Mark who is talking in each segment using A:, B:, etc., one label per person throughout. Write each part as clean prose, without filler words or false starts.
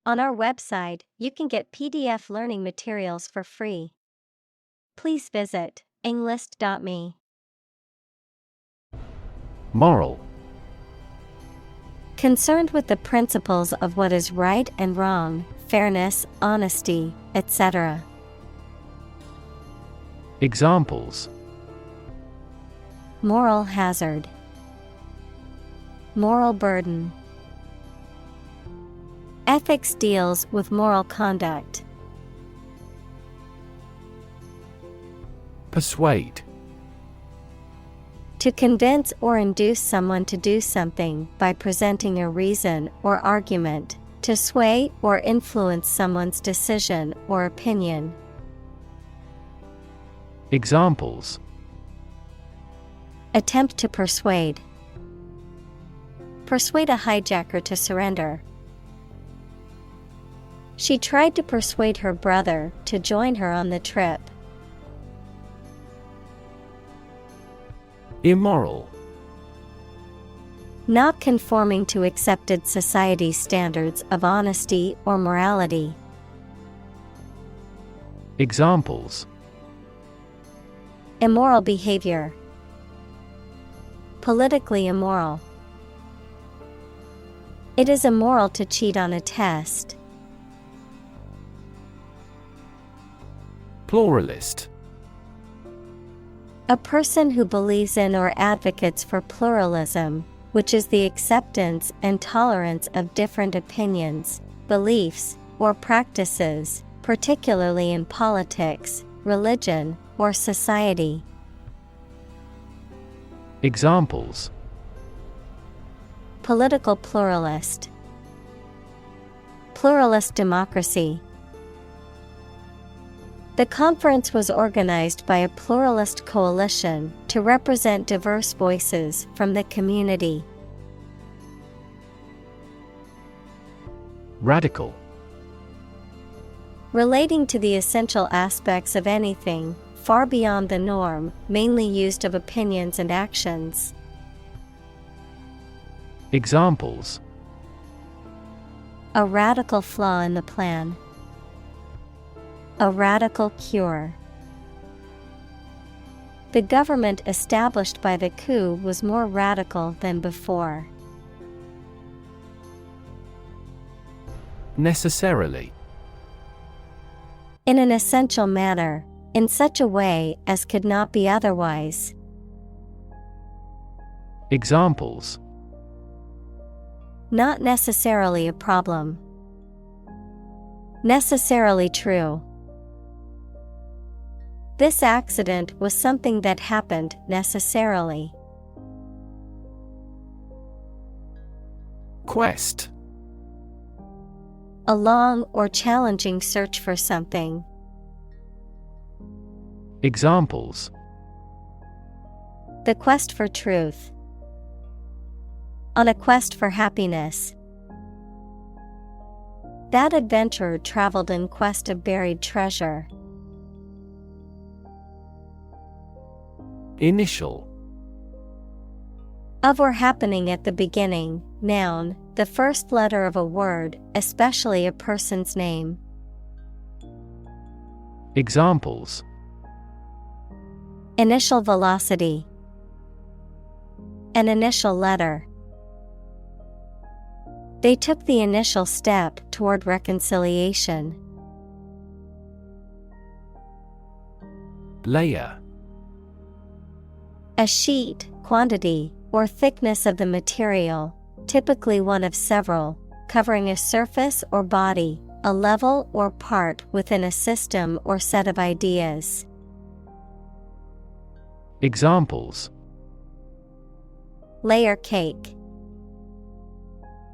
A: On our website, you can get PDF learning materials for free. Please visit englist.me.
B: Moral.
A: Concerned with the principles of what is right and wrong, fairness, honesty, etc.
B: Examples:
A: Moral hazard. Moral burden. Ethics deals with moral conduct.
B: Persuade.
A: To convince or induce someone to do something by presenting a reason or argument, to sway or influence someone's decision or opinion.
B: Examples:
A: Attempt to persuade. Persuade a hijacker to surrender. She tried to persuade her brother to join her on the trip.
B: Immoral.
A: Not conforming to accepted society standards of honesty or morality.
B: Examples:
A: Immoral behavior. Politically immoral. It is immoral to cheat on a test.
B: Pluralist.
A: A person who believes in or advocates for pluralism, which is the acceptance and tolerance of different opinions, beliefs, or practices, particularly in politics, religion, or society.
B: Examples:
A: Political pluralist. Pluralist democracy. The conference was organized by a pluralist coalition to represent diverse voices from the community.
B: Radical.
A: Relating to the essential aspects of anything, far beyond the norm, mainly used of opinions and actions.
B: Examples:
A: A radical flaw in the plan. A radical cure. The government established by the coup was more radical than before.
B: Necessarily.
A: In an essential manner, in such a way as could not be otherwise.
B: Examples:
A: Not necessarily a problem. Necessarily true. This accident was something that happened necessarily.
B: Quest.
A: A long or challenging search for something.
B: Examples:
A: The quest for truth. On a quest for happiness. That adventurer traveled in quest of buried treasure.
B: Initial.
A: Of or happening at the beginning, noun, the first letter of a word, especially a person's name.
B: Examples:
A: Initial velocity. An initial letter. They took the initial step toward reconciliation.
B: Layer.
A: A sheet, quantity, or thickness of the material, typically one of several, covering a surface or body, a level or part within a system or set of ideas.
B: Examples:
A: Layer cake.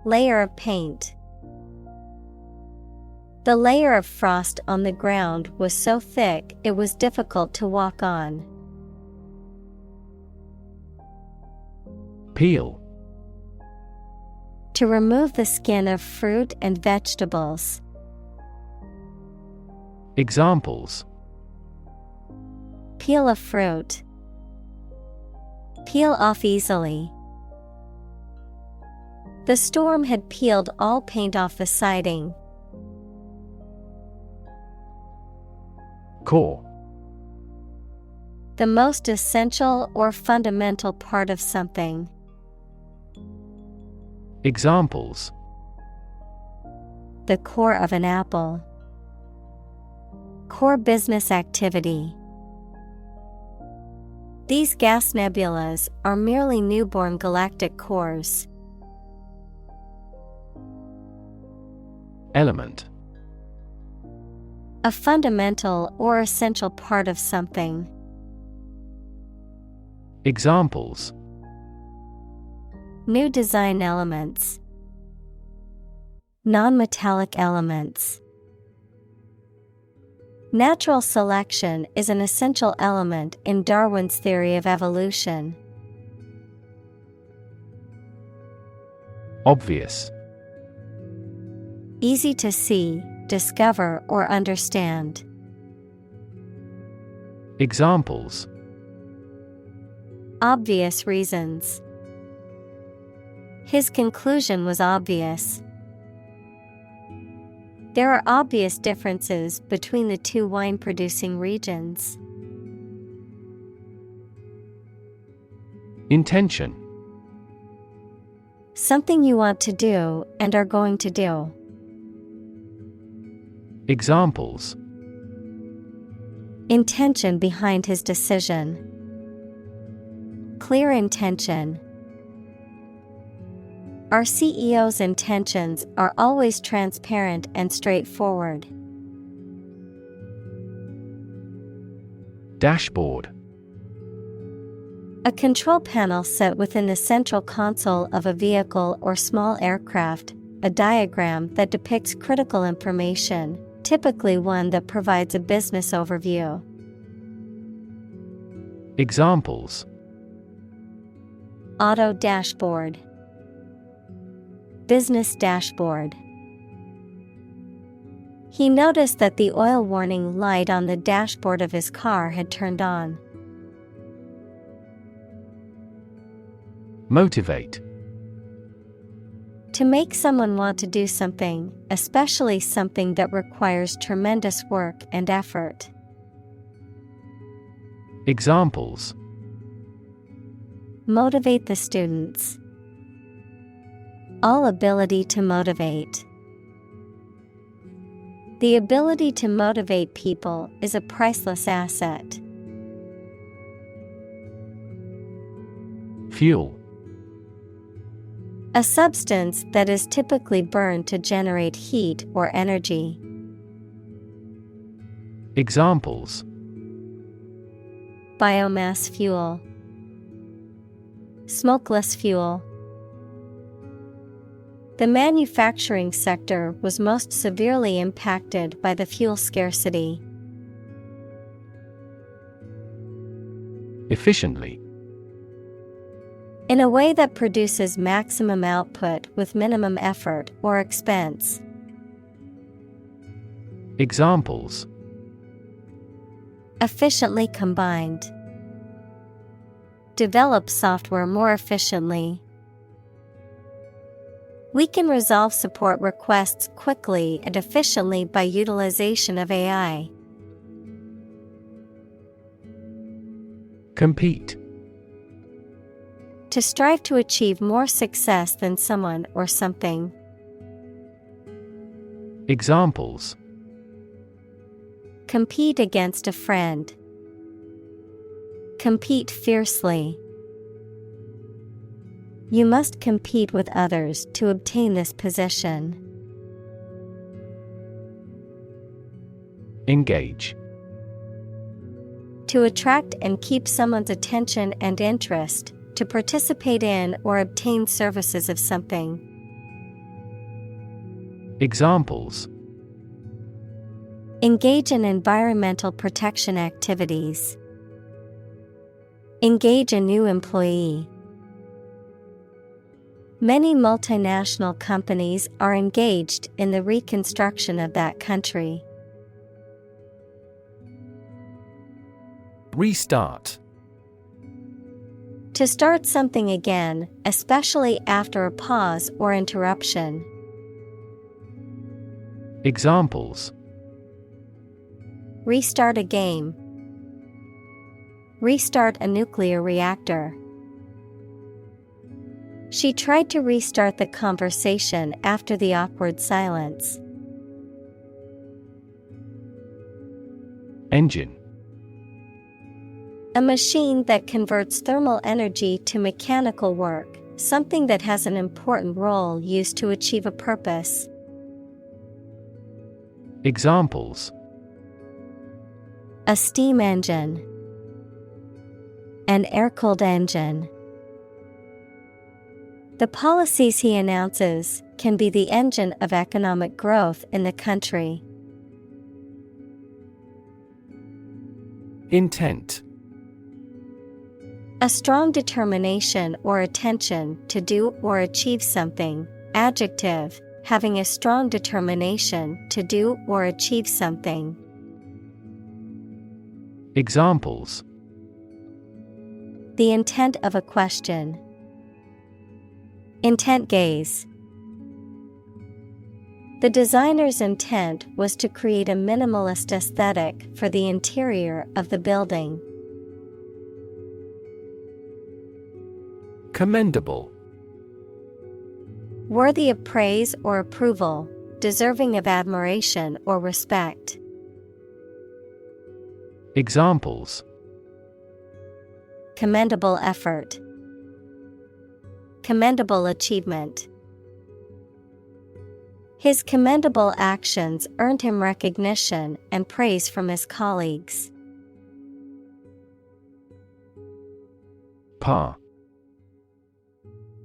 A: Layer of paint. The layer of frost on the ground was so thick it was difficult to walk on.
B: Peel.
A: To remove the skin of fruit and vegetables.
B: Examples:
A: Peel a fruit. Peel off easily. The storm had peeled all paint off the siding.
B: Core.
A: The most essential or fundamental part of something.
B: Examples:
A: The core of an apple. Core business activity. These gas nebulas are merely newborn galactic cores.
B: Element.
A: A fundamental or essential part of something.
B: Examples:
A: New design elements. Non-metallic elements. Natural selection is an essential element in Darwin's theory of evolution.
B: Obvious.
A: Easy to see, discover, or understand.
B: Examples:
A: Obvious reasons. His conclusion was obvious. There are obvious differences between the two wine-producing regions.
B: Intention.
A: Something you want to do and are going to do.
B: Examples:
A: Intention behind his decision. Clear intention. Our CEO's intentions are always transparent and straightforward.
B: Dashboard.
A: A control panel set within the central console of a vehicle or small aircraft, a diagram that depicts critical information, typically one that provides a business overview.
B: Examples:
A: Auto dashboard. Business dashboard. He noticed that the oil warning light on the dashboard of his car had turned on.
B: Motivate.
A: To make someone want to do something, especially something that requires tremendous work and effort.
B: Examples:
A: Motivate the students. All ability to motivate. The ability to motivate people is a priceless asset.
B: Fuel.
A: A substance that is typically burned to generate heat or energy.
B: Examples:
A: Biomass fuel. Smokeless fuel. The manufacturing sector was most severely impacted by the fuel scarcity.
B: Efficiently.
A: In a way that produces maximum output with minimum effort or expense.
B: Examples:
A: Efficiently combined. Develop software more efficiently. We can resolve support requests quickly and efficiently by utilization of AI.
B: Compete.
A: To strive to achieve more success than someone or something.
B: Examples:
A: Compete against a friend. Compete fiercely. You must compete with others to obtain this position.
B: Engage.
A: To attract and keep someone's attention and interest, to participate in or obtain services of something.
B: Examples:
A: Engage in environmental protection activities. Engage a new employee. Many multinational companies are engaged in the reconstruction of that country.
B: Restart.
A: To start something again, especially after a pause or interruption.
B: Examples:
A: Restart a game. Restart a nuclear reactor. She tried to restart the conversation after the awkward silence.
B: Engine.
A: A machine that converts thermal energy to mechanical work, something that has an important role used to achieve a purpose.
B: Examples:
A: A steam engine. An air-cooled engine. The policies he announces can be the engine of economic growth in the country.
B: Intent.
A: A strong determination or attention to do or achieve something. Adjective, having a strong determination to do or achieve something.
B: Examples:
A: The intent of a question. Intent gaze. The designer's intent was to create a minimalist aesthetic for the interior of the building.
B: Commendable.
A: Worthy of praise or approval, deserving of admiration or respect.
B: Examples:
A: Commendable effort. Commendable achievement. His commendable actions earned him recognition and praise from his colleagues.
B: Par.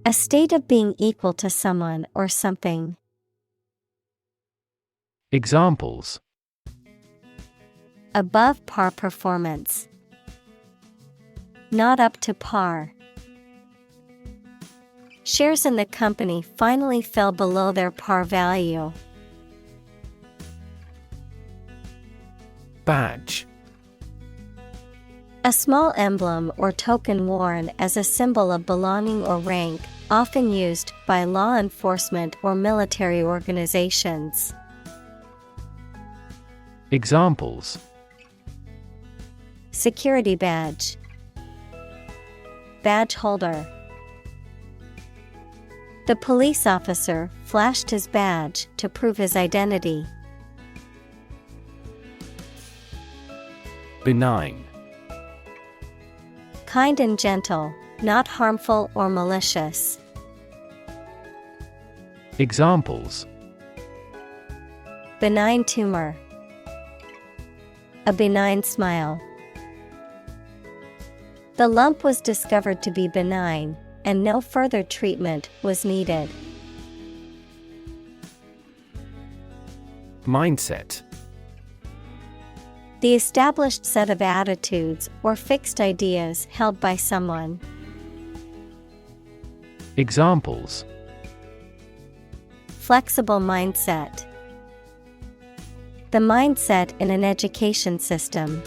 A: A state of being equal to someone or something.
B: Examples:
A: Above par performance. Not up to par. Shares in the company finally fell below their par value.
B: Badge.
A: A small emblem or token worn as a symbol of belonging or rank, often used by law enforcement or military organizations.
B: Examples:
A: Security badge. Badge holder. The police officer flashed his badge to prove his identity.
B: Benign.
A: Kind and gentle, not harmful or malicious.
B: Examples:
A: Benign tumor. A benign smile. The lump was discovered to be benign, and no further treatment was needed.
B: Mindset.
A: The established set of attitudes or fixed ideas held by someone.
B: Examples:
A: Flexible mindset. The mindset in an education system.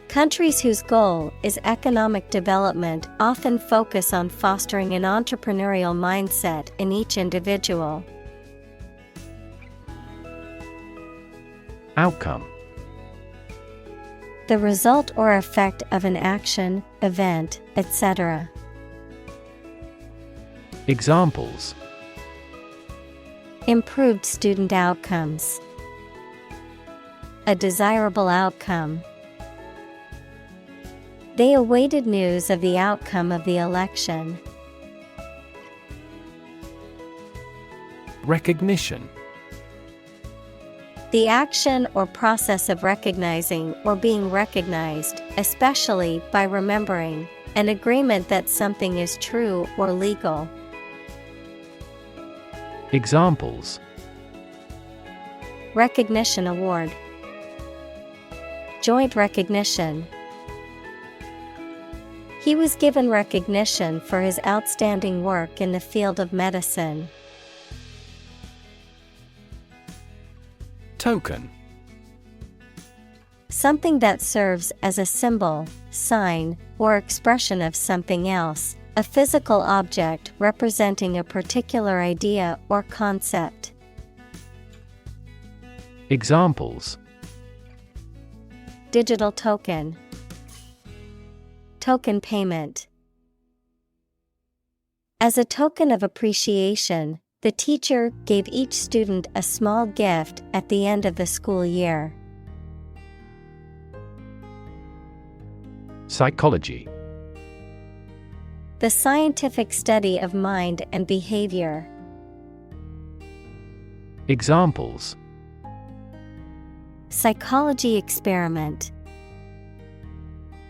A: Countries whose goal is economic development often focus on fostering an entrepreneurial mindset in each individual.
B: Outcome.
A: The result or effect of an action, event, etc.
B: Examples:
A: Improved student outcomes. A desirable outcome. They awaited news of the outcome of the election.
B: Recognition.
A: The action or process of recognizing or being recognized, especially by remembering, an agreement that something is true or legal.
B: Examples:
A: Recognition award. Joint recognition. He was given recognition for his outstanding work in the field of medicine.
B: Token.
A: Something that serves as a symbol, sign, or expression of something else, a physical object representing a particular idea or concept.
B: Examples:
A: Digital token. Token payment. As a token of appreciation, the teacher gave each student a small gift at the end of the school year.
B: Psychology.
A: The scientific study of mind and behavior.
B: Examples:
A: Psychology experiment.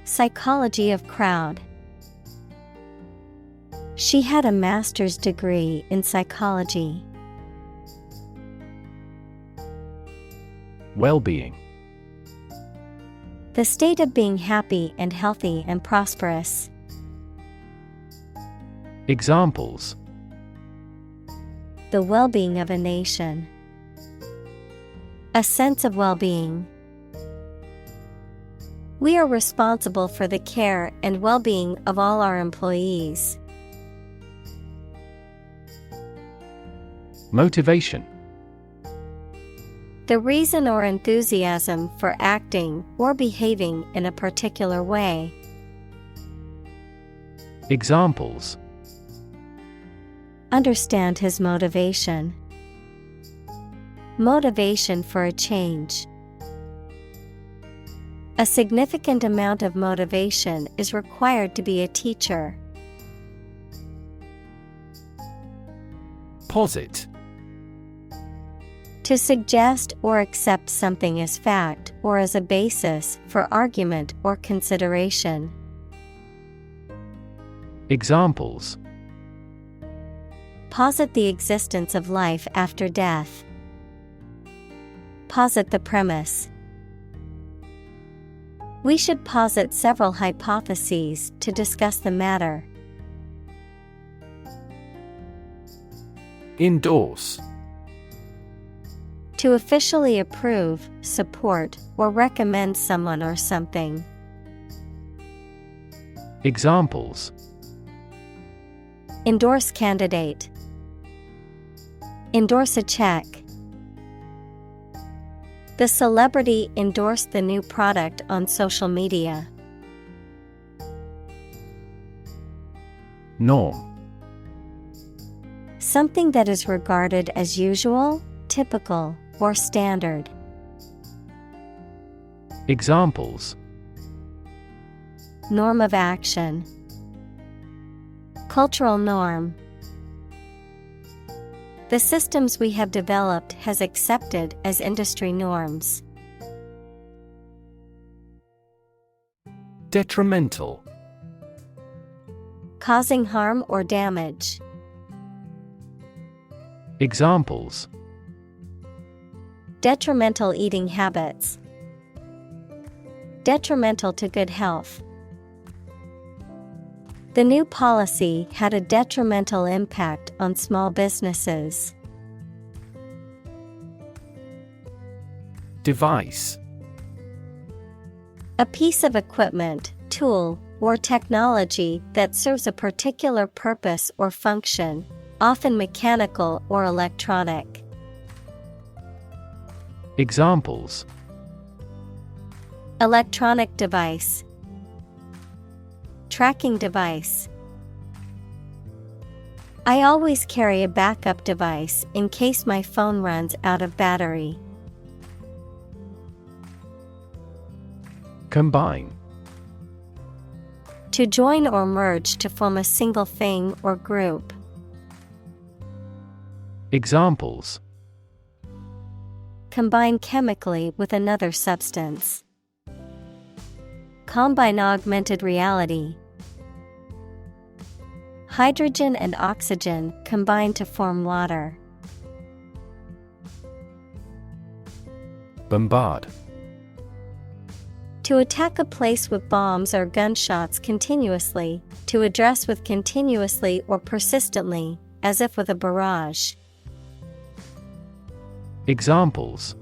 A: Psychology of crowd. She had a master's degree in psychology.
B: Well-being.
A: The state of being happy and healthy and prosperous.
B: Examples:
A: The well-being of a nation. A sense of well-being. We are responsible for the care and well-being of all our employees.
B: Motivation.
A: The reason or enthusiasm for acting or behaving in a particular way.
B: Examples:
A: Understand his motivation. Motivation for a change. A significant amount of motivation is required to be a teacher.
B: Posit.
A: To suggest or accept something as fact or as a basis for argument or consideration.
B: Examples:
A: Posit the existence of life after death. Posit the premise. We should posit several hypotheses to discuss the matter.
B: Endorse.
A: To officially approve, support, or recommend someone or something.
B: Examples:
A: Endorse candidate. Endorse a check. The celebrity endorsed the new product on social media.
B: Norm.
A: Something that is regarded as usual, typical, or standard.
B: Examples:
A: Norm of action. Cultural norm. The systems we have developed has accepted as industry norms.
B: Detrimental.
A: Causing harm or damage.
B: Examples:
A: Detrimental eating habits. Detrimental to good health. The new policy had a detrimental impact on small businesses.
B: Device.
A: A piece of equipment, tool, or technology that serves a particular purpose or function, often mechanical or electronic.
B: Examples:
A: Electronic device. Tracking device. I always carry a backup device in case my phone runs out of battery.
B: Combine.
A: To join or merge to form a single thing or group.
B: Examples:
A: Combine chemically with another substance. Combine augmented reality. Hydrogen and oxygen combine to form water.
B: Bombard.
A: To attack a place with bombs or gunshots continuously, to address with continuously or persistently, as if with a barrage.
B: Examples: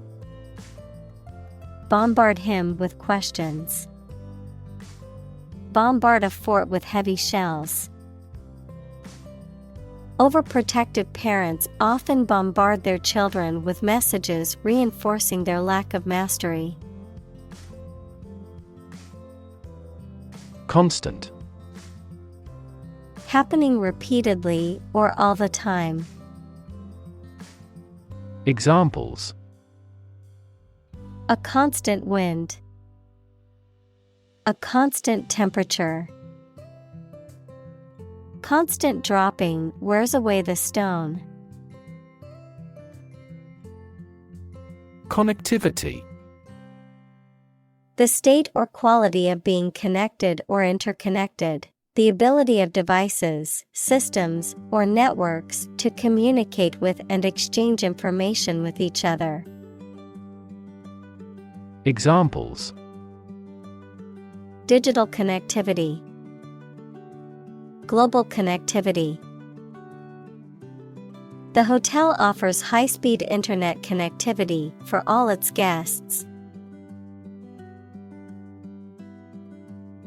A: Bombard him with questions. Bombard a fort with heavy shells. Overprotective parents often bombard their children with messages reinforcing their lack of mastery.
B: Constant.
A: Happening repeatedly or all the time.
B: Examples:
A: A constant wind. A constant temperature. Constant dropping wears away the stone.
B: Connectivity.
A: The state or quality of being connected or interconnected. The ability of devices, systems, or networks to communicate with and exchange information with each other.
B: Examples:
A: Digital connectivity. Global connectivity. The hotel offers high-speed internet connectivity for all its guests.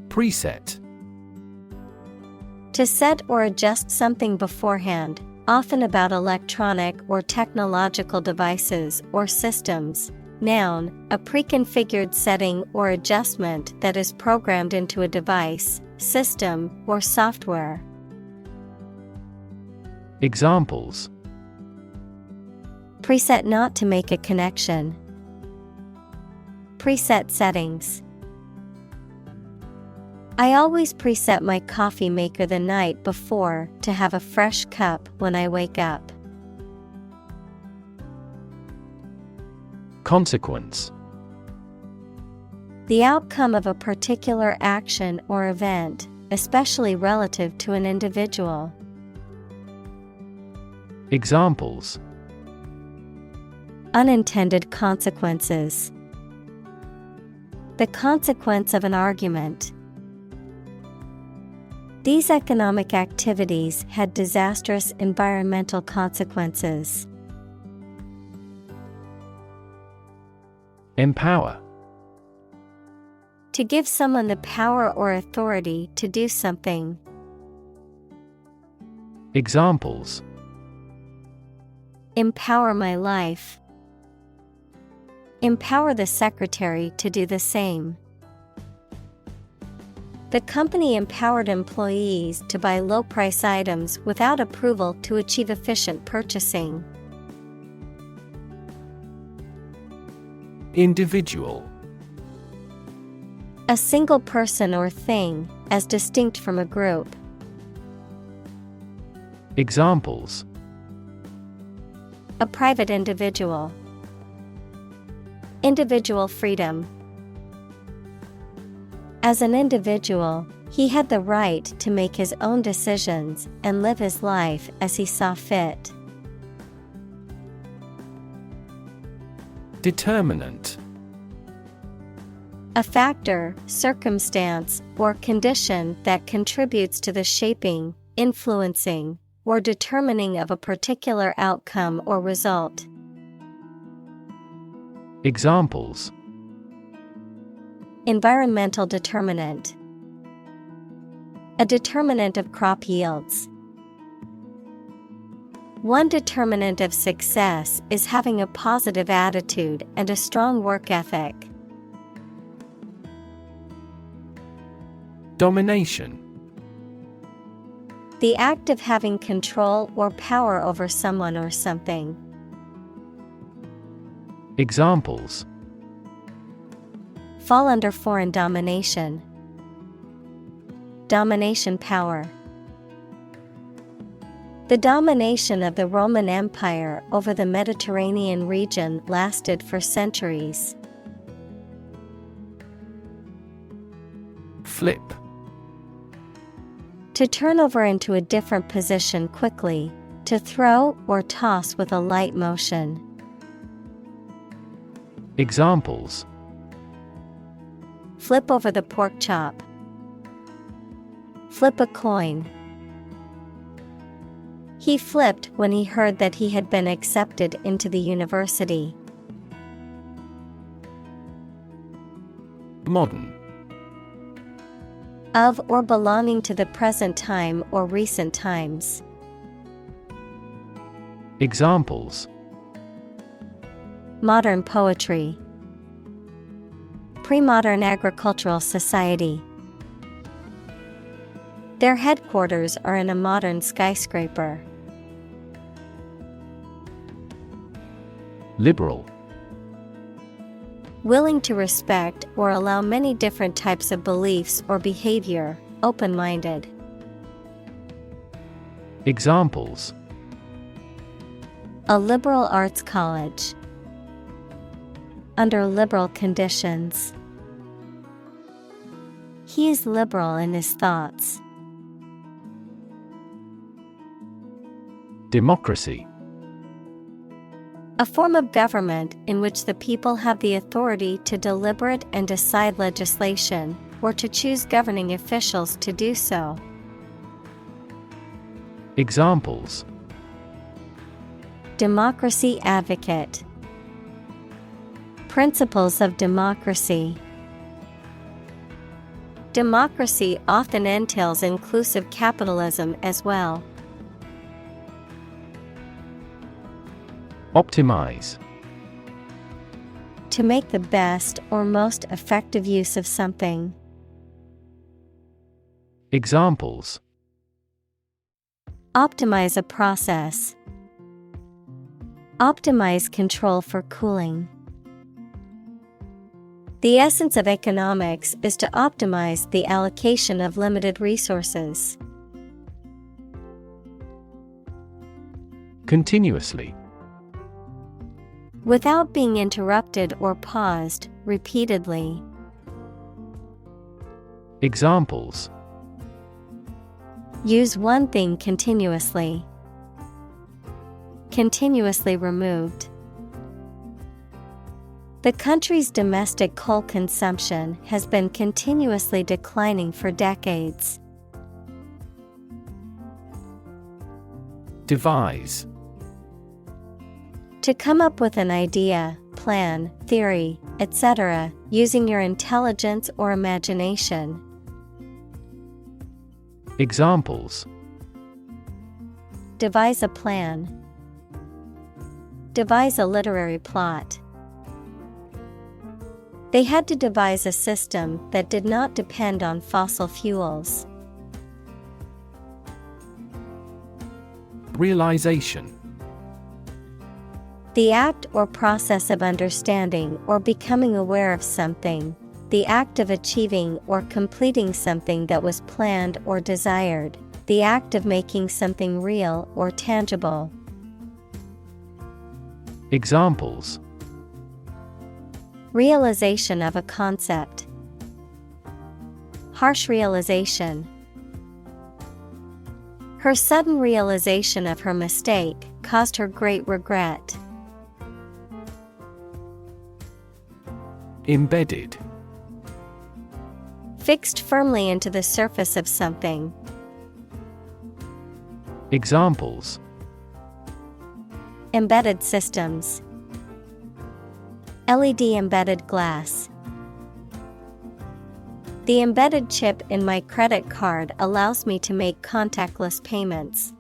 B: Preset.
A: To set or adjust something beforehand, often about electronic or technological devices or systems. Noun, a preconfigured setting or adjustment that is programmed into a device, system, or software.
B: Examples:
A: Preset not to make a connection. Preset settings. I always preset my coffee maker the night before to have a fresh cup when I wake up.
B: Consequence.
A: The outcome of a particular action or event, especially relative to an individual.
B: Examples:
A: Unintended consequences. The consequence of an argument. These economic activities had disastrous environmental consequences.
B: Empower.
A: To give someone the power or authority to do something.
B: Examples:
A: Empower my life. Empower the secretary to do the same. The company empowered employees to buy low-price items without approval to achieve efficient purchasing.
B: Individual.
A: A single person or thing, as distinct from a group.
B: Examples:
A: A private individual. Individual freedom. As an individual, he had the right to make his own decisions and live his life as he saw fit.
B: Determinant.
A: A factor, circumstance, or condition that contributes to the shaping, influencing, or determining of a particular outcome or result.
B: Examples:
A: Environmental determinant. A determinant of crop yields. One determinant of success is having a positive attitude and a strong work ethic.
B: Domination.
A: The act of having control or power over someone or something.
B: Examples:
A: Fall under foreign domination. Domination power. The domination of the Roman Empire over the Mediterranean region lasted for centuries.
B: Flip.
A: To turn over into a different position quickly, to throw or toss with a light motion.
B: Examples:
A: Flip over the pork chop. Flip a coin. He flipped when he heard that he had been accepted into the university.
B: Modern.
A: Of or belonging to the present time or recent times.
B: Examples:
A: Modern poetry. Pre-modern agricultural society. Their headquarters are in a modern skyscraper.
B: Liberal.
A: Willing to respect or allow many different types of beliefs or behavior, open-minded.
B: Examples:
A: A liberal arts college. Under liberal conditions. He is liberal in his thoughts.
B: Democracy.
A: A form of government in which the people have the authority to deliberate and decide legislation, or to choose governing officials to do so.
B: Examples:
A: Democracy advocate. Principles of democracy. Democracy often entails inclusive capitalism as well.
B: Optimize.
A: To make the best or most effective use of something.
B: Examples:
A: Optimize a process. Optimize control for cooling. The essence of economics is to optimize the allocation of limited resources.
B: Continuously.
A: Without being interrupted or paused, repeatedly.
B: Examples:
A: Use one thing continuously. Continuously removed. The country's domestic coal consumption has been continuously declining for decades.
B: Devise.
A: To come up with an idea, plan, theory, etc., using your intelligence or imagination.
B: Examples:
A: Devise a plan. Devise a literary plot. They had to devise a system that did not depend on fossil fuels.
B: Realization.
A: The act or process of understanding or becoming aware of something, the act of achieving or completing something that was planned or desired, the act of making something real or tangible.
B: Examples:
A: Realization of a concept. Harsh realization. Her sudden realization of her mistake caused her great regret.
B: Embedded.
A: Fixed firmly into the surface of something.
B: Examples:
A: Embedded systems. LED embedded glass. The embedded chip in my credit card allows me to make contactless payments.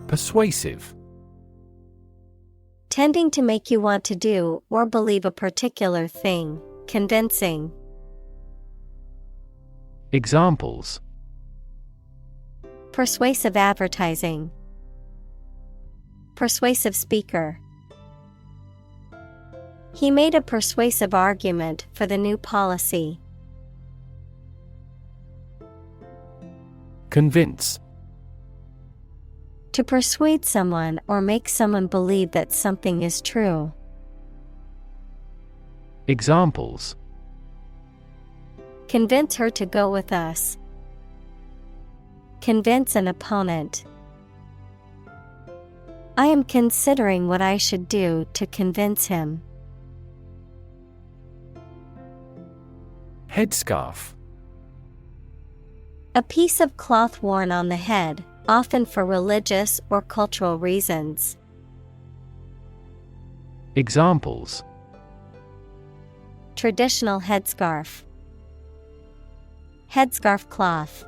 B: Persuasive.
A: Tending to make you want to do or believe a particular thing, convincing.
B: Examples:
A: Persuasive advertising. Persuasive speaker. He made a persuasive argument for the new policy.
B: Convince.
A: To persuade someone or make someone believe that something is true.
B: Examples:
A: Convince her to go with us. Convince an opponent. I am considering what I should do to convince him.
B: Headscarf.
A: A piece of cloth worn on the head, often for religious or cultural reasons.
B: Examples:
A: Traditional headscarf. Headscarf cloth.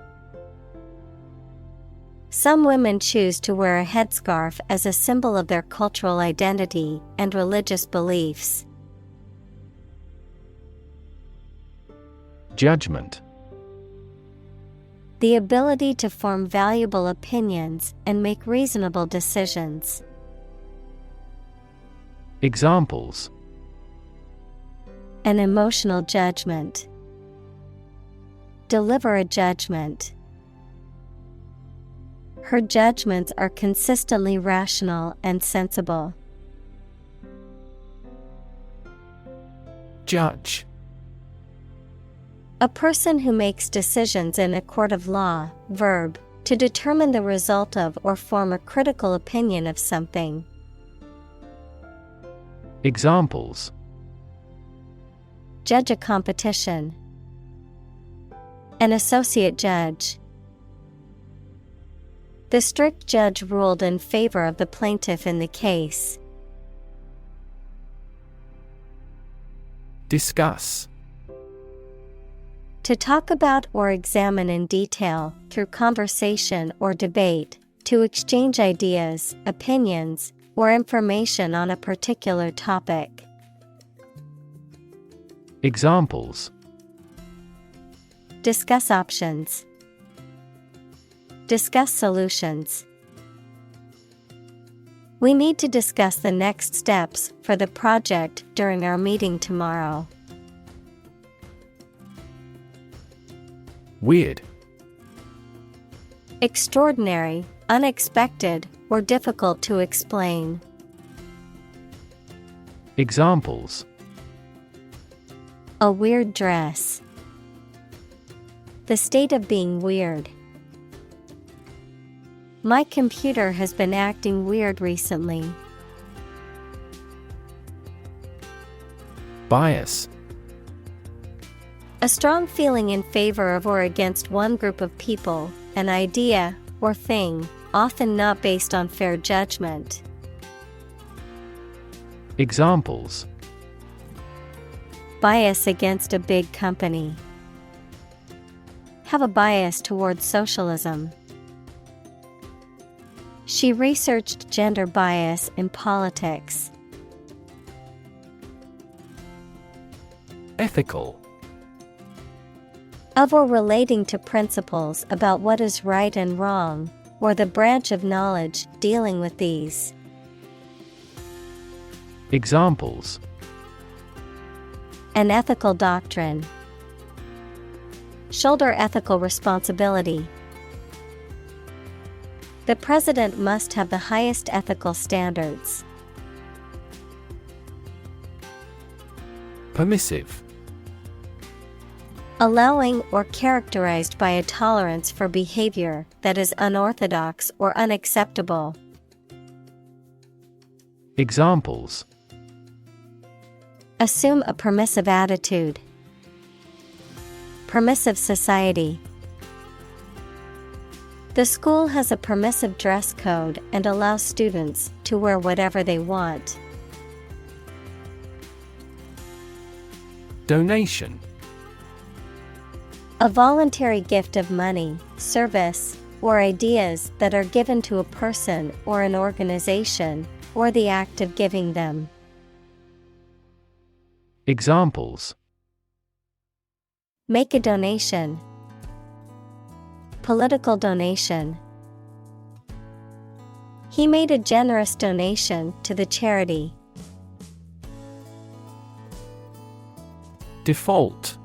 A: Some women choose to wear a headscarf as a symbol of their cultural identity and religious beliefs.
B: Judgment.
A: The ability to form valuable opinions and make reasonable decisions.
B: Examples:
A: An emotional judgment. Deliver a judgment. Her judgments are consistently rational and sensible.
B: Judge.
A: A person who makes decisions in a court of law. Verb, to determine the result of or form a critical opinion of something.
B: Examples:
A: Judge a competition. An associate judge. The strict judge ruled in favor of the plaintiff in the case.
B: Discuss.
A: To talk about or examine in detail, through conversation or debate, to exchange ideas, opinions, or information on a particular topic.
B: Examples:
A: Discuss options. Discuss solutions. We need to discuss the next steps for the project during our meeting tomorrow.
B: Weird.
A: Extraordinary, unexpected, or difficult to explain.
B: Examples:
A: A weird dress. The state of being weird. My computer has been acting weird recently.
B: Bias.
A: A strong feeling in favor of or against one group of people, an idea, or thing, often not based on fair judgment.
B: Examples:
A: Bias against a big company. Have a bias towards socialism. She researched gender bias in politics.
B: Ethical.
A: Of or relating to principles about what is right and wrong, or the branch of knowledge dealing with these.
B: Examples:
A: An ethical doctrine. Shoulder ethical responsibility. The president must have the highest ethical standards.
B: Permissive.
A: Allowing or characterized by a tolerance for behavior that is unorthodox or unacceptable.
B: Examples:
A: Assume a permissive attitude. Permissive society. The school has a permissive dress code and allows students to wear whatever they want.
B: Donation.
A: A voluntary gift of money, service, or ideas that are given to a person or an organization, or the act of giving them.
B: Examples:
A: Make a donation. Political donation. He made a generous donation to the charity.
B: Default.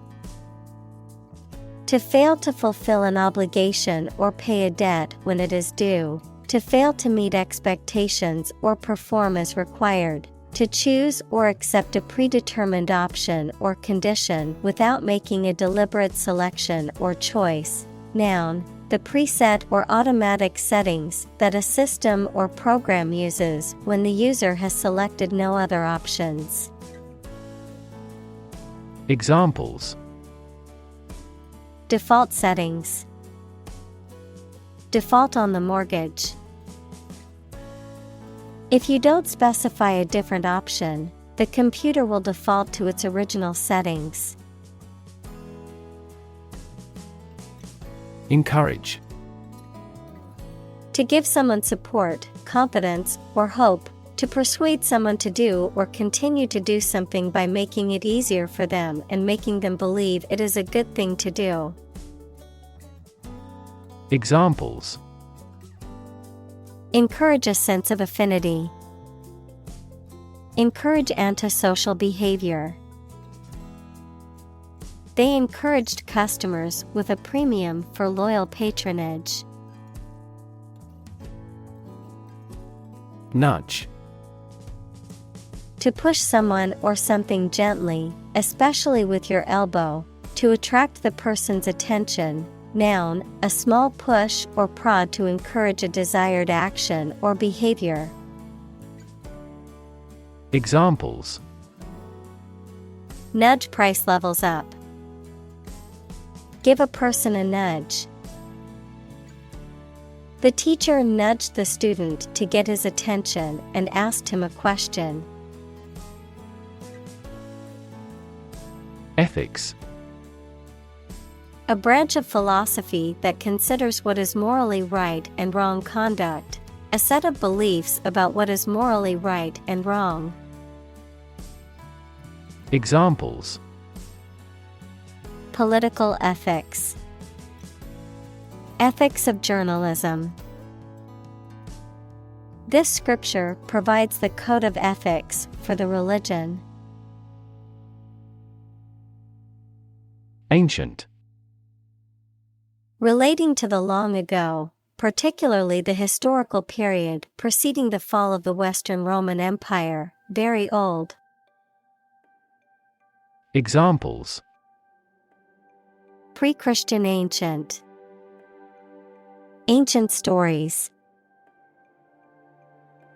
A: To fail to fulfill an obligation or pay a debt when it is due. To fail to meet expectations or perform as required. To choose or accept a predetermined option or condition without making a deliberate selection or choice. Noun, the preset or automatic settings that a system or program uses when the user has selected no other options.
B: Examples:
A: Default settings. Default on the mortgage. If you don't specify a different option, the computer will default to its original settings.
B: Encourage.
A: To give someone support, confidence, or hope, To persuade someone to do or continue to do something by making it easier for them and making them believe it is a good thing to do.
B: Examples:
A: Encourage a sense of affinity. Encourage antisocial behavior. They encouraged customers with a premium for loyal patronage.
B: Nudge.
A: To push someone or something gently, especially with your elbow, to attract the person's attention. Noun, a small push or prod to encourage a desired action or behavior.
B: Examples:
A: Nudge price levels up. Give a person a nudge. The teacher nudged the student to get his attention and asked him a question.
B: Ethics.
A: A branch of philosophy that considers what is morally right and wrong conduct, a set of beliefs about what is morally right and wrong.
B: Examples:
A: Political ethics. Ethics of journalism. This scripture provides the code of ethics for the religion.
B: Ancient.
A: Relating to the long ago, particularly the historical period preceding the fall of the Western Roman Empire, very old.
B: Examples:
A: Pre-Christian ancient. Ancient stories.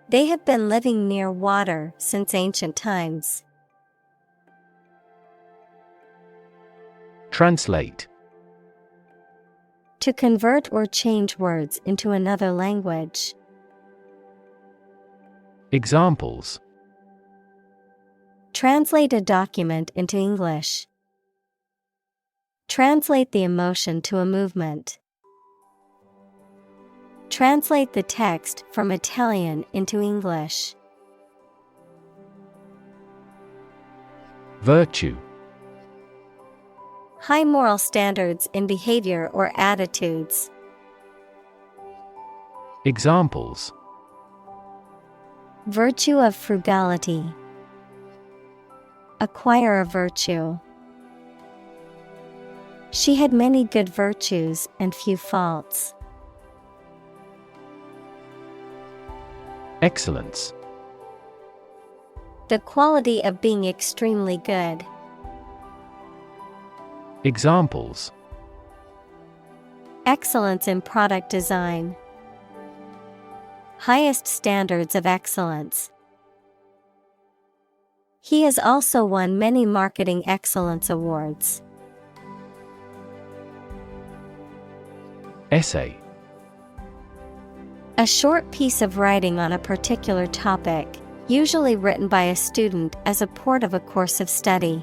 A: They have been living near water since ancient times.
B: Translate.
A: To convert or change words into another language.
B: Examples:
A: Translate a document into English. Translate the emotion to a movement. Translate the text from Italian into English.
B: Virtue.
A: High moral standards in behavior or attitudes.
B: Examples:
A: Virtue of frugality. Acquire a virtue. She had many good virtues and few faults.
B: Excellence.
A: The quality of being extremely good.
B: Examples:
A: Excellence in product design. Highest standards of excellence. He has also won many marketing excellence awards.
B: Essay.
A: A short piece of writing on a particular topic, usually written by a student as a part of a course of study.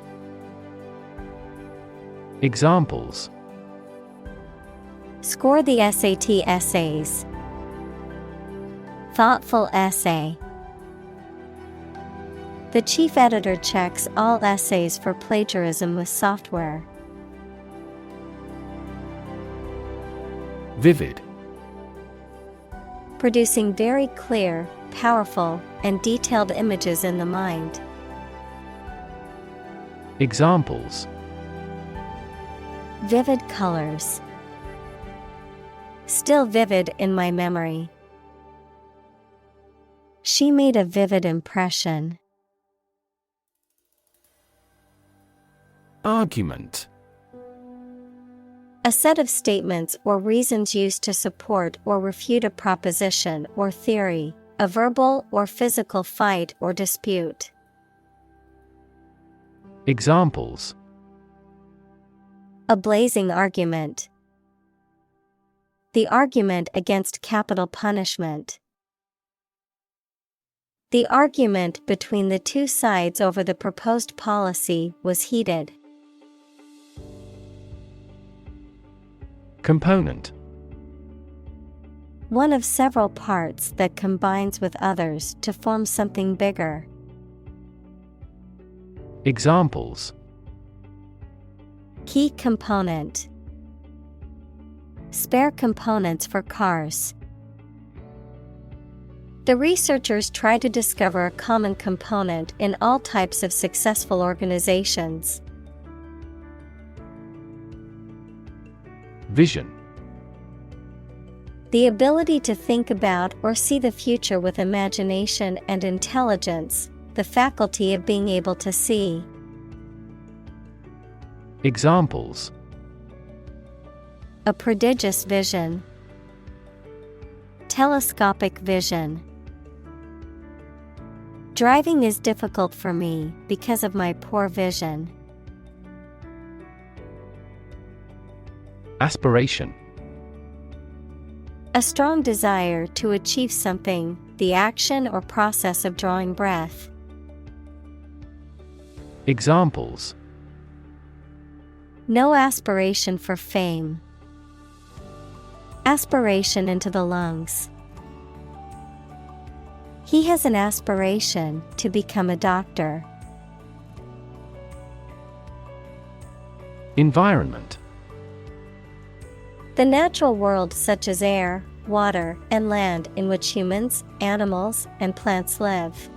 B: Examples:
A: Score the SAT essays. Thoughtful essay. The chief editor checks all essays for plagiarism with software.
B: Vivid.
A: Producing very clear, powerful, and detailed images in the mind.
B: Examples:
A: Vivid colors. Still vivid in my memory. She made a vivid impression.
B: Argument.
A: A set of statements or reasons used to support or refute a proposition or theory, a verbal or physical fight or dispute.
B: Examples:
A: A blazing argument. The argument against capital punishment. The argument between the two sides over the proposed policy was heated.
B: Component.
A: One of several parts that combines with others to form something bigger.
B: Examples:
A: Key component. Spare components for cars. The researchers try to discover a common component in all types of successful organizations.
B: Vision.
A: The ability to think about or see the future with imagination and intelligence, the faculty of being able to see.
B: Examples:
A: A prodigious vision. Telescopic vision. Driving is difficult for me because of my poor vision.
B: Aspiration.
A: A strong desire to achieve something, the action or process of drawing breath.
B: Examples:
A: No aspiration for fame. Aspiration into the lungs. He has an aspiration to become a doctor.
B: Environment.
A: The natural world such as air, water, and land in which humans, animals, and plants live.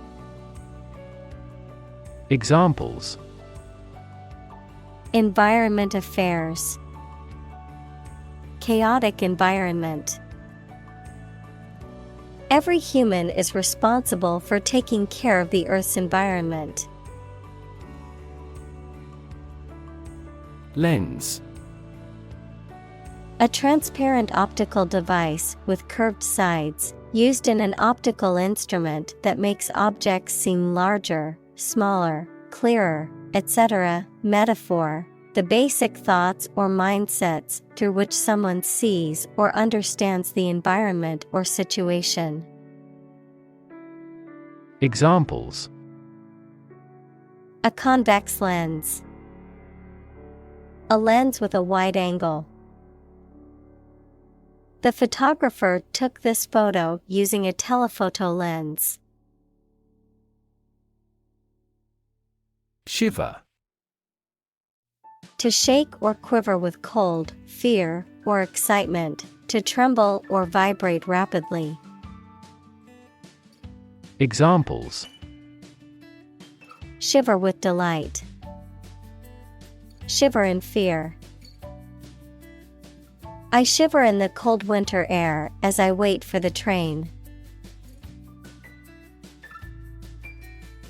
B: Examples:
A: Environment affairs. Chaotic environment. Every human is responsible for taking care of the Earth's environment.
B: Lens.
A: A transparent optical device with curved sides, used in an optical instrument that makes objects seem larger, smaller, clearer, etc. Metaphor. The basic thoughts or mindsets through which someone sees or understands the environment or situation.
B: Examples:
A: A convex lens. A lens with a wide angle. The photographer took this photo using a telephoto lens.
B: Shiver.
A: To shake or quiver with cold, fear, or excitement, to tremble or vibrate rapidly.
B: Examples:
A: Shiver with delight. Shiver in fear. I shiver in the cold winter air as I wait for the train.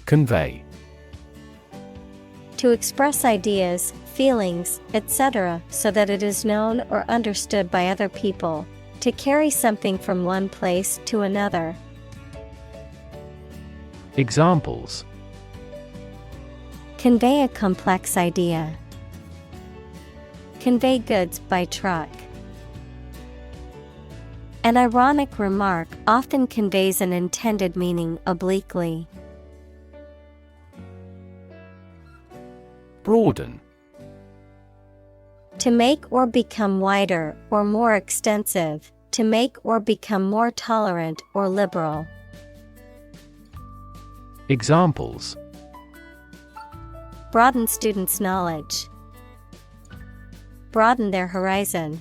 B: Convey.
A: To express ideas, feelings, etc., so that it is known or understood by other people. To carry something from one place to another.
B: Examples:
A: Convey a complex idea. Convey goods by truck. An ironic remark often conveys an intended meaning obliquely.
B: Broaden.
A: To make or become wider or more extensive, to make or become more tolerant or liberal.
B: Examples:
A: Broaden students' knowledge. Broaden their horizon.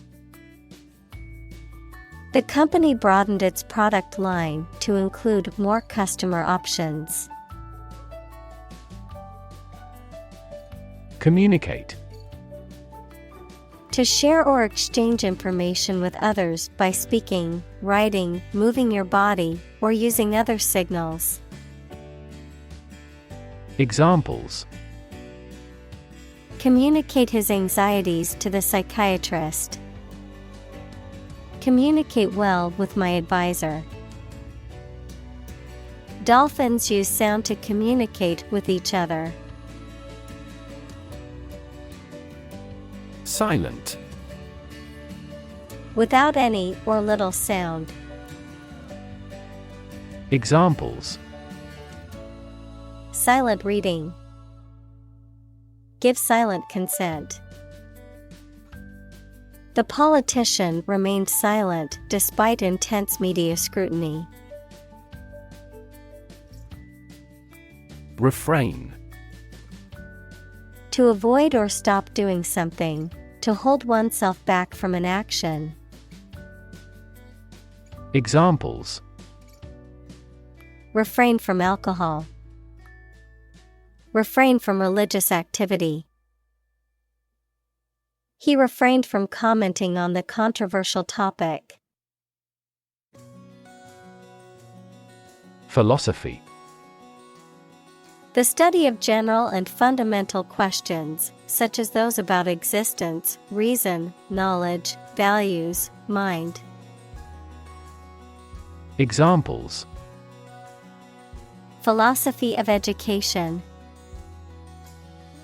A: The company broadened its product line to include more customer options.
B: Communicate.
A: To share or exchange information with others by speaking, writing, moving your body, or using other signals.
B: Examples:
A: Communicate his anxieties to the psychiatrist. Communicate well with my advisor. Dolphins use sound to communicate with each other.
B: Silent.
A: Without any or little sound.
B: Examples:
A: Silent reading. Give silent consent. The politician remained silent despite intense media scrutiny.
B: Refrain.
A: To avoid or stop doing something, to hold oneself back from an action.
B: Examples.
A: Refrain from alcohol. Refrain from religious activity. He refrained from commenting on the controversial topic.
B: Philosophy.
A: The study of general and fundamental questions, such as those about existence, reason, knowledge, values, mind.
B: Examples.
A: Philosophy of education.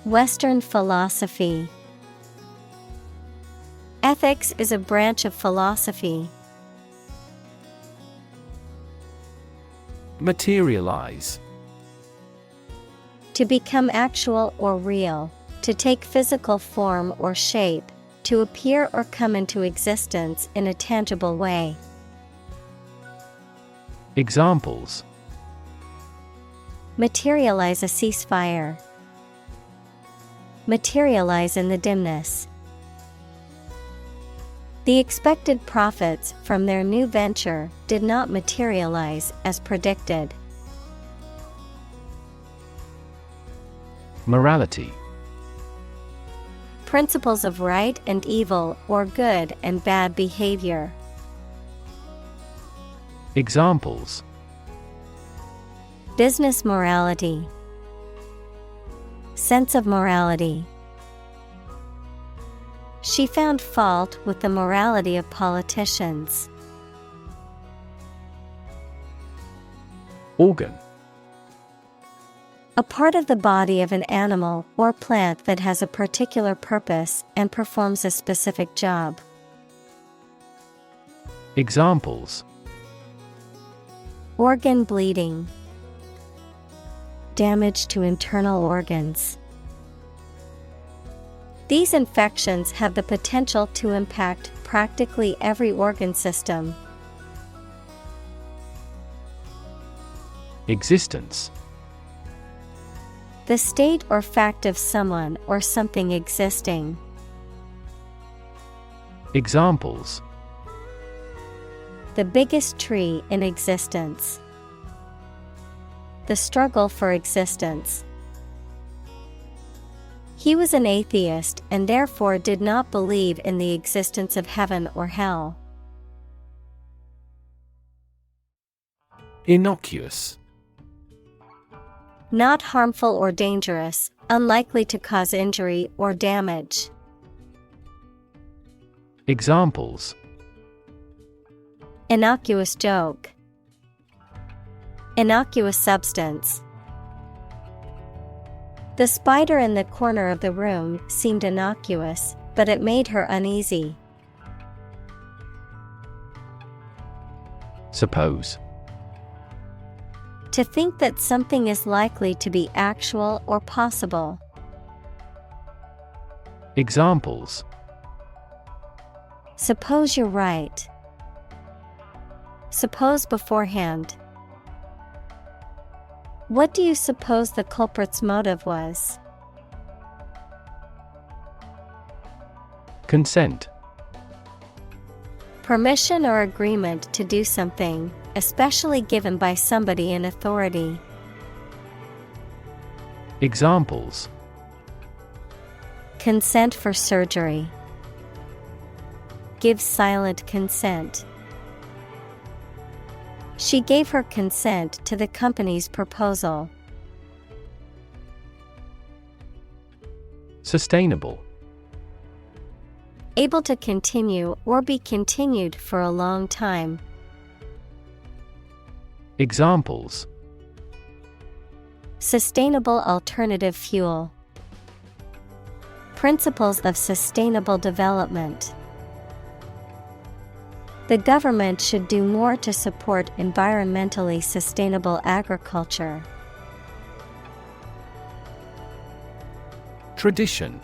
A: Western philosophy. Ethics is a branch of philosophy.
B: Materialize.
A: To become actual or real, to take physical form or shape, to appear or come into existence in a tangible way.
B: Examples.
A: Materialize a ceasefire. Materialize in the dimness. The expected profits from their new venture did not materialize as predicted.
B: Morality.
A: Principles of right and evil or good and bad behavior.
B: Examples.
A: Business morality. Sense of morality. She found fault with the morality of politicians.
B: Organ.
A: A part of the body of an animal or plant that has a particular purpose and performs a specific job.
B: Examples.
A: Organ bleeding. Damage to internal organs. These infections have the potential to impact practically every organ system.
B: Existence.
A: The state or fact of someone or something existing.
B: Examples.
A: The biggest tree in existence. The struggle for existence. He was an atheist and therefore did not believe in the existence of heaven or hell.
B: Innocuous.
A: Not harmful or dangerous, unlikely to cause injury or damage.
B: Examples.
A: Innocuous joke. Innocuous substance. The spider in the corner of the room seemed innocuous, but it made her uneasy.
B: Suppose.
A: To think that something is likely to be actual or possible.
B: Examples.
A: Suppose you're right. Suppose beforehand. What do you suppose the culprit's motive was?
B: Consent.
A: Permission or agreement to do something, especially given by somebody in authority.
B: Examples.
A: Consent for surgery. Give silent consent. She gave her consent to the company's proposal.
B: Sustainable.
A: Able to continue or be continued for a long time.
B: Examples.
A: Sustainable alternative fuel. Principles of sustainable development. The government should do more to support environmentally sustainable agriculture.
B: Tradition.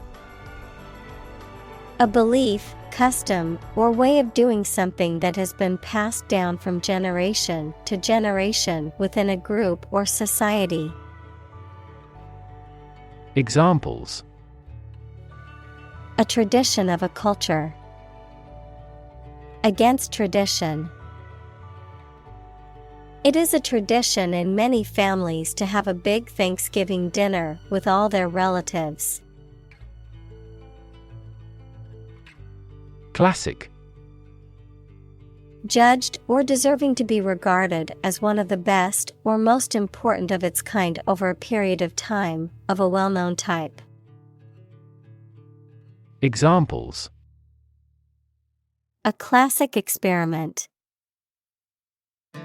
A: A belief, custom or way of doing something that has been passed down from generation to generation within a group or society.
B: Examples:
A: A tradition of a culture. Against tradition. It is a tradition in many families to have a big Thanksgiving dinner with all their relatives.
B: Classic.
A: Judged or deserving to be regarded as one of the best or most important of its kind over a period of time, of a well-known type.
B: Examples:
A: A classic experiment.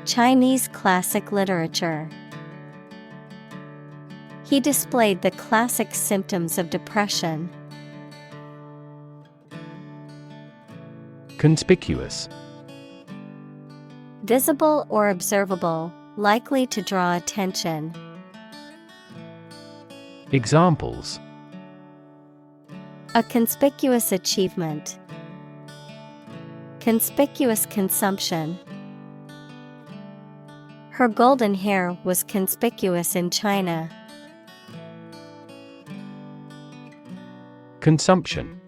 A: Chinese classic literature. He displayed the classic symptoms of depression.
B: Conspicuous.
A: Visible or observable, likely to draw attention.
B: Examples:
A: A conspicuous achievement. Conspicuous consumption. Her golden hair was conspicuous in China.
B: Consumption.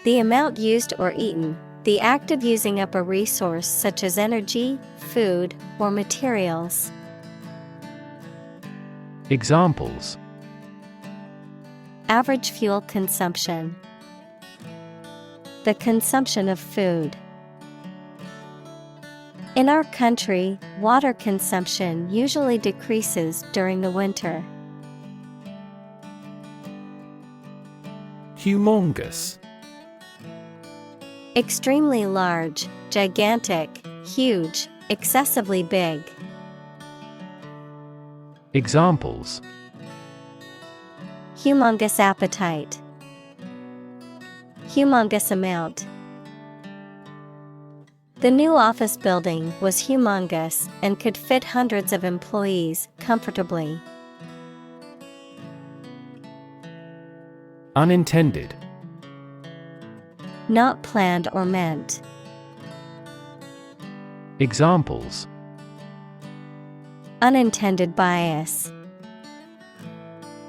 A: The amount used or eaten, the act of using up a resource such as energy, food, or materials.
B: Examples:
A: Average fuel consumption. The consumption of food. In our country, water consumption usually decreases during the winter.
B: Humongous.
A: Extremely large, gigantic, huge, excessively big.
B: Examples:
A: Humongous appetite. Humongous amount. The new office building was humongous and could fit hundreds of employees comfortably.
B: Unintended.
A: Not planned or meant.
B: Examples:
A: Unintended bias.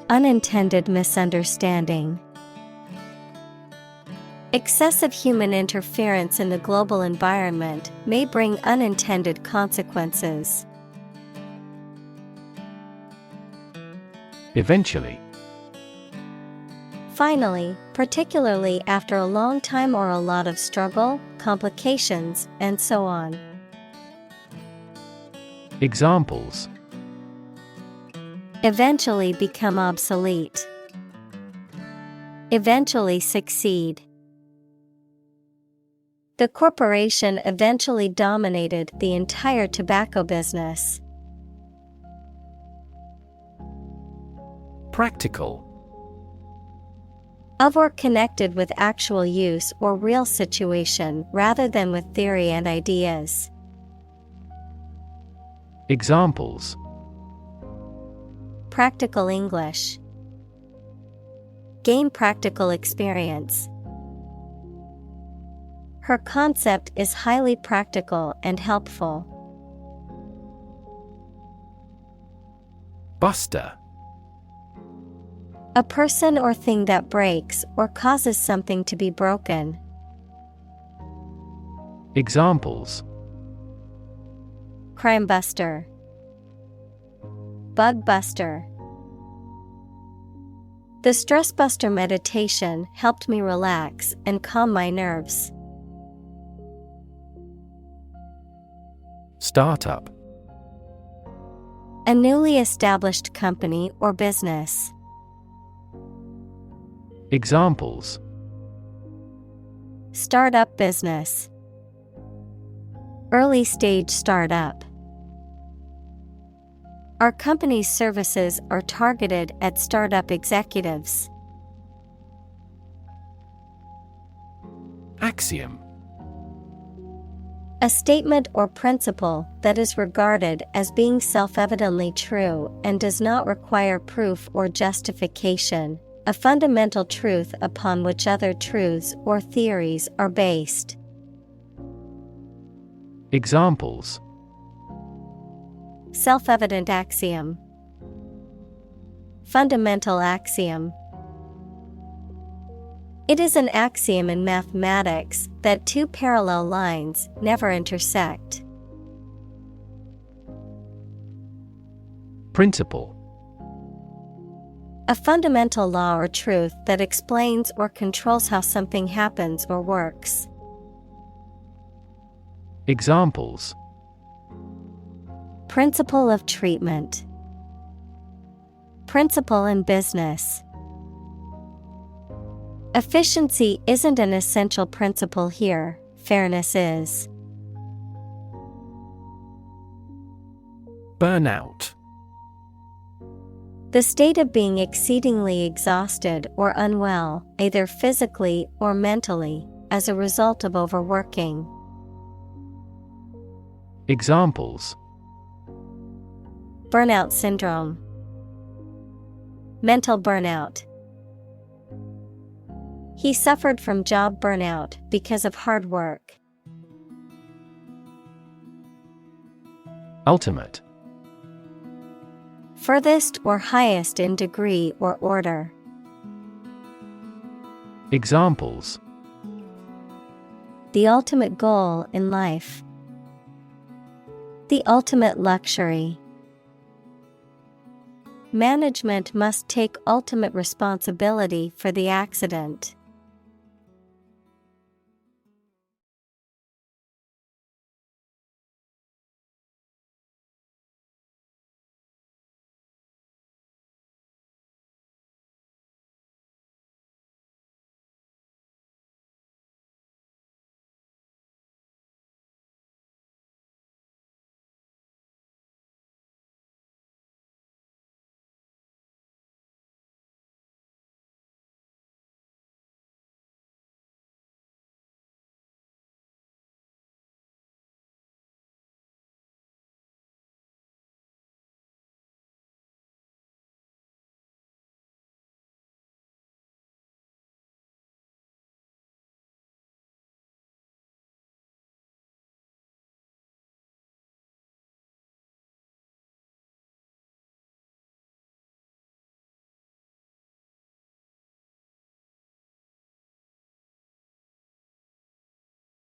A: Unintended misunderstanding. Excessive human interference in the global environment may bring unintended consequences.
B: Eventually.
A: Finally, particularly after a long time or a lot of struggle, complications, and so on.
B: Examples:
A: Eventually become obsolete. Eventually succeed. The corporation eventually dominated the entire tobacco business.
B: Practical.
A: Of or connected with actual use or real situation rather than with theory and ideas.
B: Examples:
A: Practical English. Gain practical experience. Her concept is highly practical and helpful.
B: Buster.
A: A person or thing that breaks or causes something to be broken.
B: Examples:
A: Crime buster. Bug buster. The stress buster meditation helped me relax and calm my nerves.
B: Startup.
A: A newly established company or business.
B: Examples:
A: Startup business. Early stage startup. Our company's services are targeted at startup executives.
B: Axiom.
A: A statement or principle that is regarded as being self-evidently true and does not require proof or justification, A fundamental truth upon which other truths or theories are based.
B: Examples:
A: Self-evident axiom. Fundamental axiom. It is an axiom in mathematics that two parallel lines never intersect.
B: Principle:
A: A fundamental law or truth that explains or controls how something happens or works.
B: Examples:
A: Principle of treatment. Principle in business. Efficiency isn't an essential principle here, fairness is.
B: Burnout:
A: The state of being exceedingly exhausted or unwell, either physically or mentally, as a result of overworking.
B: Examples:
A: Burnout syndrome. Mental burnout. He suffered from job burnout because of hard work.
B: Ultimate:
A: Furthest or highest in degree or order.
B: Examples:
A: The ultimate goal in life. The ultimate luxury. Management must take ultimate responsibility for the accident.